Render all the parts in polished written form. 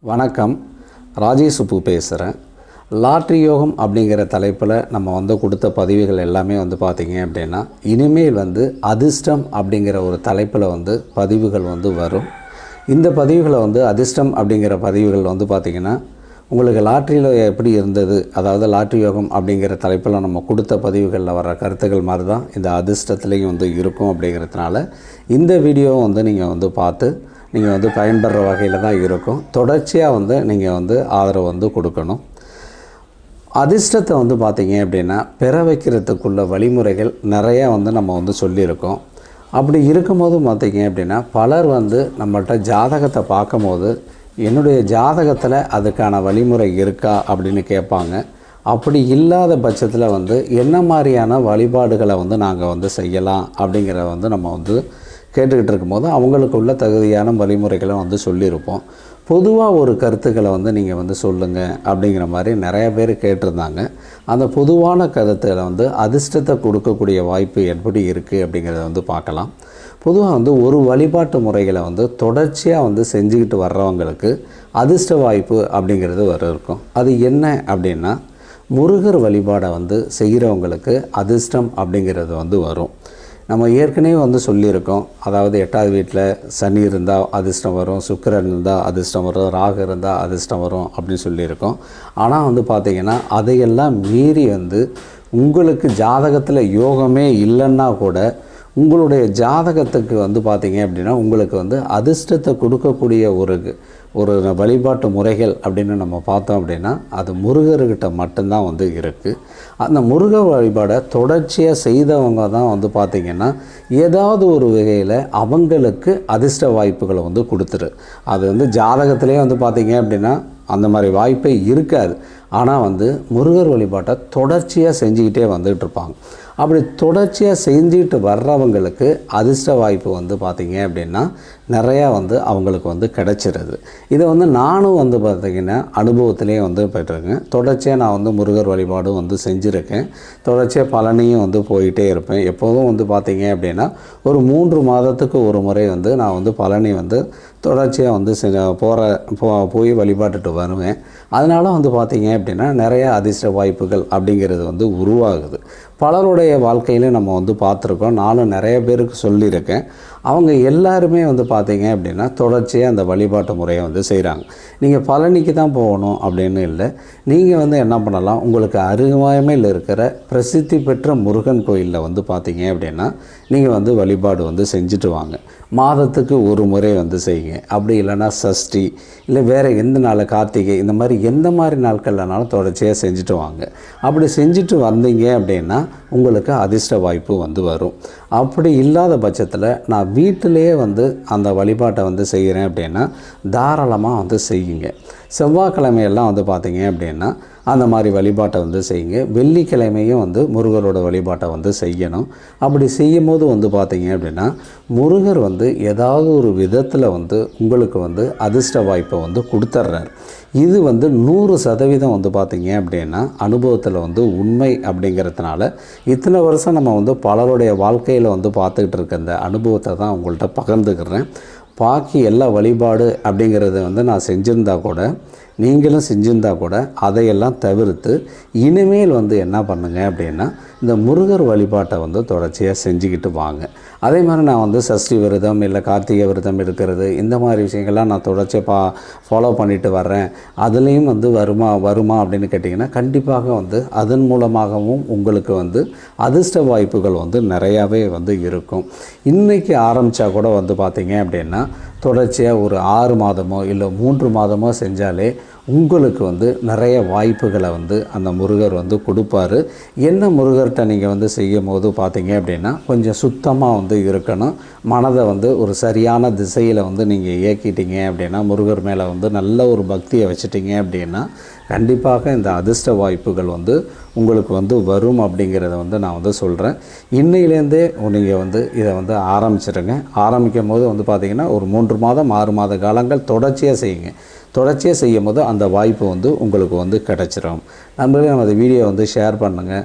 வணக்கம், ராஜேஷ் சுப்பு பேசுகிறேன். லாட்ரி யோகம் அப்படிங்கிற தலைப்பில் நம்ம கொடுத்த பதிவுகள் எல்லாமே பார்த்திங்க அப்படின்னா, இனிமேல் அதிர்ஷ்டம் அப்படிங்கிற ஒரு தலைப்பில் பதிவுகள் வரும். இந்த பதிவுகளை அதிர்ஷ்டம் அப்படிங்கிற பதிவுகள் பார்த்திங்கன்னா, உங்களுக்கு லாட்ரியில் எப்படி இருந்தது, அதாவது லாட்ரி யோகம் அப்படிங்கிற தலைப்பில் நம்ம கொடுத்த பதிவுகளில் வர கருத்துக்கள் மாதிரி தான் இந்த அதிர்ஷ்டத்துலேயும் இருக்கும். அப்படிங்கிறதுனால இந்த வீடியோவை நீங்கள் பார்த்து நீங்கள் பயன்பெற வகையில் தான் இருக்கும். தொடர்ச்சியாக நீங்கள் ஆதரவு கொடுக்கணும். அதிர்ஷ்டத்தை பார்த்திங்க அப்படின்னா பெற வைக்கிறதுக்குள்ள வழிமுறைகள் நிறையா நம்ம சொல்லியிருக்கோம். அப்படி இருக்கும்போது பார்த்திங்க அப்படின்னா பலர் நம்மள்கிட்ட ஜாதகத்தை பார்க்கும்போது என்னுடைய ஜாதகத்தில் அதுக்கான வழிமுறை இருக்கா அப்படின்னு கேட்பாங்க. அப்படி இல்லாத பட்சத்தில் என்ன மாதிரியான வழிபாடுகளை நாங்கள் செய்யலாம் அப்படிங்கிற நம்ம கேட்டுக்கிட்டு இருக்கும்போது அவங்களுக்குள்ள தகுதியான வழிமுறைகளை சொல்லியிருப்போம். பொதுவாக ஒரு கருத்துக்களை நீங்கள் சொல்லுங்கள் அப்படிங்கிற மாதிரி நிறைய பேர் கேட்டிருந்தாங்க. அந்த பொதுவான கருத்தில் அதிர்ஷ்டத்தை கொடுக்கக்கூடிய வாய்ப்பு எப்படி இருக்குது அப்படிங்கிறத பார்க்கலாம். பொதுவாக ஒரு வழிபாட்டு முறைகளை தொடர்ச்சியாக செஞ்சுக்கிட்டு வர்றவங்களுக்கு அதிர்ஷ்ட வாய்ப்பு அப்படிங்கிறது இருக்கும். அது என்ன அப்படின்னா, முருகர் வழிபாடை செய்கிறவங்களுக்கு அதிர்ஷ்டம் அப்படிங்கிறது வரும். நம்ம ஏற்கனவே சொல்லியிருக்கோம். அதாவது 8வது வீட்டில் சனி இருந்தால் அதிர்ஷ்டம் வரும், சுக்கிரன் இருந்தால் அதிர்ஷ்டம் வரும், ராகு இருந்தால் அதிர்ஷ்டம் வரும் அப்படின்னு சொல்லியிருக்கோம். ஆனால் பார்த்திங்கன்னா அதையெல்லாம் மீறி உங்களுக்கு ஜாதகத்தில் யோகமே இல்லைன்னா கூட உங்களுடைய ஜாதகத்துக்கு பார்த்திங்க அப்படின்னா உங்களுக்கு அதிர்ஷ்டத்தை கொடுக்கக்கூடிய ஒரு வழிபாட்டு முறைகள் அப்படின்னு நம்ம பார்த்தோம் அப்படின்னா அது முருகர்கிட்ட மட்டும்தான் இருக்குது. அந்த முருகர் வழிபாடை தொடர்ச்சியாக செய்தவங்க தான் பார்த்திங்கன்னா ஏதாவது ஒரு வகையில் அவங்களுக்கு அதிர்ஷ்ட வாய்ப்புகளை கொடுத்துரு. அது ஜாதகத்திலே பார்த்திங்க அப்படின்னா அந்த மாதிரி வாய்ப்பே இருக்காது. ஆனால் முருகர் வழிபாட்டை தொடர்ச்சியாக செஞ்சுக்கிட்டே வந்துகிட்ருப்பாங்க. அப்படி தொடர்ச்சியாக செஞ்சுக்கிட்டு வர்றவங்களுக்கு அதிர்ஷ்ட வாய்ப்பு பார்த்திங்க அப்படின்னா நிறையா அவங்களுக்கு கிடச்சிருது. இதை நானும் பார்த்திங்கன்னா அனுபவத்திலே பெற்றிருக்கேன். தொடர்ச்சியாக நான் முருகர் வழிபாடும் செஞ்சுருக்கேன். தொடர்ச்சியாக பழனியும் போயிட்டே இருப்பேன். எப்போதும் பார்த்திங்க அப்படின்னா ஒரு 3 மாதத்துக்கு ஒரு முறை நான் பழனி தொடர்ச்சியாக போய் வழிபாட்டுட்டு வருவேன். அதனால் பார்த்திங்க அப்படின்னா நிறையா அதிர்ஷ்ட வாய்ப்புகள் அப்படிங்கிறது உருவாகுது. பலருடைய வாழ்க்கையில நம்ம பார்த்துருக்கோம். நானும் நிறைய பேருக்கு சொல்லியிருக்கேன். அவங்க எல்லாருமே பார்த்திங்க அப்படின்னா தொடர்ச்சியாக அந்த வழிபாட்டு முறையை செய்கிறாங்க. நீங்கள் பழனிக்கு தான் போகணும் அப்படின்னு இல்லை. நீங்கள் என்ன பண்ணலாம், உங்களுக்கு அருகாமையில் இருக்கிற பிரசித்தி பெற்ற முருகன் கோயிலில் பார்த்திங்க அப்படின்னா நீங்கள் வழிபாடு செஞ்சுட்டு வாங்க. மாதத்துக்கு ஒரு முறை செய்யுங்க. அப்படி இல்லைன்னா சஷ்டி இல்லை வேறு எந்த நாள், கார்த்திகை, இந்த மாதிரி எந்த மாதிரி நாட்கள்னாலும் தொடர்ச்சியாக செஞ்சுட்டு வாங்க. அப்படி செஞ்சுட்டு வந்தீங்க அப்படின்னா உங்களுக்கு அதிர்ஷ்ட வாய்ப்பு வரும். அப்படி இல்லாத பட்சத்தில் நான் வீட்டிலேயே அந்த வழிபாட்டை செய்கிறேன் அப்படின்னா தாராளமாக செய்யுங்க. செவ்வாய்க்கிழமையெல்லாம் பார்த்திங்க அப்படின்னா அந்த மாதிரி வழிபாட்டை செய்யுங்க. வெள்ளிக்கிழமையும் முருகரோட வழிபாட்டை செய்யணும். அப்படி செய்யும் போது பார்த்திங்க அப்படின்னா முருகர் ஏதாவது ஒரு விதத்தில் உங்களுக்கு அதிர்ஷ்ட வாய்ப்பை கொடுத்துட்றார். இது 100% பார்த்திங்க அப்படின்னா அனுபவத்தில் உண்மை. அப்படிங்கிறதுனால இத்தனை வருஷம் நம்ம பலருடைய வாழ்க்கையில் பார்த்துக்கிட்டு இருக்க அந்த அனுபவத்தை தான் உங்கள்கிட்ட பகிர்ந்துக்கிறேன். பாக்கி எல்லா வழிபாடு அப்படிங்கிறத நான் செஞ்சுருந்தா கூட, நீங்களும் செஞ்சுருந்தா கூட அதையெல்லாம் தவிர்த்து இனிமேல் என்ன பண்ணுங்க அப்படின்னா இந்த முருகர் வழிபாட்டை தொடர்ச்சியாக செஞ்சுக்கிட்டு வாங்க. அதே மாதிரி நான் சஷ்டி விரதம் இல்லை கார்த்திகை விரதம் எடுக்கிறது, இந்த மாதிரி விஷயங்கள்லாம் நான் தொடர்ச்சியாக ஃபாலோ பண்ணிட்டு வர்றேன். அதுலேயும் வருமா அப்படின்னு கேட்டிங்கன்னா கண்டிப்பாக அதன் மூலமாகவும் உங்களுக்கு அதிர்ஷ்ட வாய்ப்புகள் நிறையாவே இருக்கும். இன்றைக்கி ஆரம்பித்தா கூட பார்த்திங்க அப்படின்னா தொடர்ச்சியாக ஒரு 6 மாதமோ இல்லை 3 மாதமோ செஞ்சாலே உங்களுக்கு நிறைய வாய்ப்புகளை அந்த முருகர் கொடுப்பார். என்ன முருகர்கிட்ட நீங்கள் செய்யும் போது பார்த்திங்க அப்படின்னா கொஞ்சம் சுத்தமாக இருக்கணும். மனதை ஒரு சரியான திசையில் நீங்கள் இயக்கிட்டீங்க அப்படின்னா, முருகர் மேலே நல்ல ஒரு பக்தியை வச்சுட்டிங்க அப்படின்னா கண்டிப்பாக இந்த அதிர்ஷ்ட வாய்ப்புகள் உங்களுக்கு வரும் அப்படிங்கிறத நான் சொல்கிறேன். இன்னையிலேருந்தே நீங்கள் இதை ஆரம்பிச்சிடுங்க. ஆரம்பிக்கும் போது பார்த்திங்கன்னா ஒரு 3 மாதம் 6 மாத காலங்கள் தொடர்ச்சியாக செய்யுங்க. தொடர்ச்சியாக செய்யும் போது அந்த வாய்ப்பு உங்களுக்கு கிடச்சிரும். நம்மளே நம்ம வீடியோ ஷேர் பண்ணுங்கள்,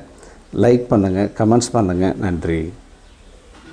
லைக் பண்ணுங்கள், கமெண்ட்ஸ் பண்ணுங்கள். நன்றி.